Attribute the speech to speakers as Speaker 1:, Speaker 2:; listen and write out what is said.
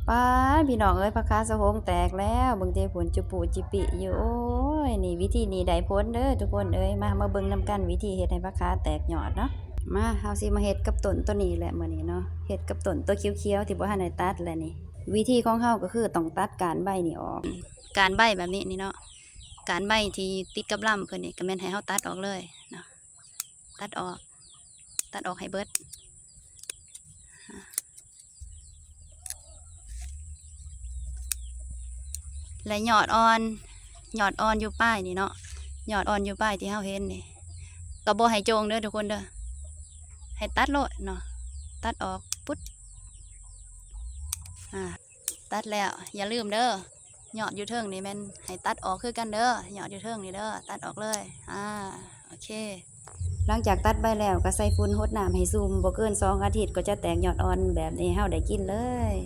Speaker 1: ป้าพี่น้องเอ้ยผักคาสะโพงแตกแล้วเบิ่งเตผลจุปุจิปิอยู่โอ้ยนี่วิธีนี้ได้ผลเด้อทุกคนเอ้ยมาเบิ่งนำกันวิธีเฮ็ดให้ผักคาแตกยอดเนาะมาเฮาสิมาเฮ็ดกับต้นตัวนี้แหละมื้อนี้เนาะเฮ็ดกับต้นตัวเขียวๆที่บ่ทันได้ตัดแหละนี่วิธีของเฮาก็คือต้องตัดก้านใบนี่ออกก้านใบแบบนี้นี่เนาะก้านใบที่ติดกับลำเพิ่นนี่ก็แม่นให้เฮาตัดออกเลยเนาะตัดออกให้เบิดและยอดอ่อนอยู่ป้ายนี่เนาะยอดอ่อนอยู่ป้ายที่เฮาเห็นนี่ก็บ่ให้โจงเด้อทุกคนเด้อให้ตัดโลดเนาะตัดออกปุ๊ดตัดแล้วอย่าลืมเด้อยอดอยู่เทิงนี่แม่นให้ตัดออกคือกันเด้อยอดอยู่เทิงนี่เด้อตัดออกเลยโอเคหลังจากตัดใบแล้วก็ใส่ฝุ่นรดน้ำให้ซุ่มบ่เกิน2 อาทิตย์ก็จะแตกยอดอ่อนแบบนี้เฮาได้กินเลย